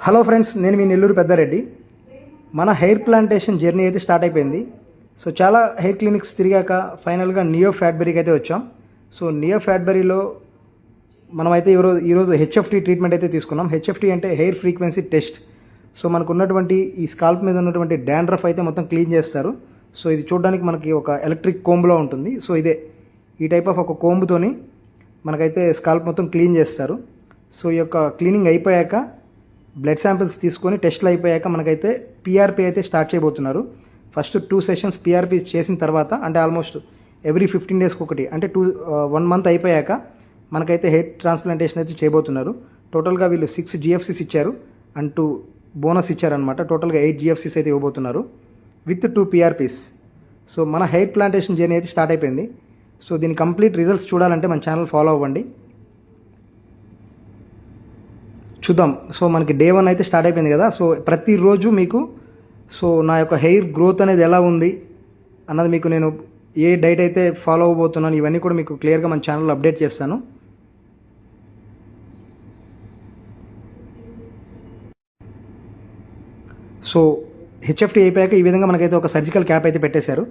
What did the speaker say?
Hello friends, నేను మీ నెల్లూరు పెద్దారెడ్డి. మన hair plantation journey అయితే స్టార్ట్ అయిపోయింది. సో చాలా హెయిర్ క్లినిక్స్ తిరిగాక ఫైనల్గా నియో ఫ్యాట్బెరీకి అయితే వచ్చాం. సో నియో ఫ్యాట్బెరీలో మనమైతే ఈరోజు హెచ్ఎఫ్టీ ట్రీట్మెంట్ అయితే తీసుకున్నాం. హెచ్ఎఫ్టీ అంటే హెయిర్ ఫ్రీక్వెన్సీ టెస్ట్. సో మనకు ఉన్నటువంటి ఈ స్కాల్ప్ మీద ఉన్నటువంటి డాండ్రఫ్ అయితే మొత్తం క్లీన్ చేస్తారు. సో ఇది చూడడానికి మనకి ఒక ఎలక్ట్రిక్ కోంబులో ఉంటుంది. సో ఇదే ఈ టైప్ ఆఫ్ ఒక కోంబుతోని మనకైతే స్కాల్ప్ మొత్తం క్లీన్ చేస్తారు. సో ఈ యొక్క క్లీనింగ్ అయిపోయాక బ్లడ్ శాంపిల్స్ తీసుకొని టెస్ట్లు అయిపోయాక మనకైతే పీఆర్పీ అయితే స్టార్ట్ చేయబోతున్నారు. ఫస్ట్ 2 సెషన్స్ పీఆర్పీ చేసిన తర్వాత, అంటే ఆల్మోస్ట్ ఎవ్రీ 15 డేస్కి ఒకటి, అంటే 1 మంత్ అయిపోయాక మనకైతే హెయిర్ ట్రాన్స్ప్లాంటేషన్ అయితే చేయబోతున్నారు. టోటల్గా వీళ్ళు 6 జిఎఫ్సీస్ ఇచ్చారు అండ్ 2 బోనస్ ఇచ్చారనమాట. టోటల్గా 8 జిఎఫ్సీస్ అయితే ఇవ్వబోతున్నారు విత్ 2 పీఆర్పీస్. సో మన హెయిర్ ప్లాంటేషన్ జర్నీ అయితే స్టార్ట్ అయిపోయింది. సో దీని కంప్లీట్ రిజల్ట్స్ చూడాలంటే మన ఛానల్ ఫాలో అవ్వండి, చూద్దాం. సో మనకి డే 1 అయితే స్టార్ట్ అయిపోయింది కదా. సో ప్రతిరోజు మీకు నా యొక్క హెయిర్ గ్రోత్ అనేది ఎలా ఉంది అన్నది మీకు నేను ఏ డైట్ అయితే ఫాలో అవ్వబోతున్నాను ఇవన్నీ కూడా మీకు క్లియర్గా మన ఛానల్లో అప్డేట్ చేస్తాను. సో హెచ్ఎఫ్టీ అయిపోయాక ఈ విధంగా మనకైతే ఒక సర్జికల్ క్యాప్ అయితే పెట్టేశారు.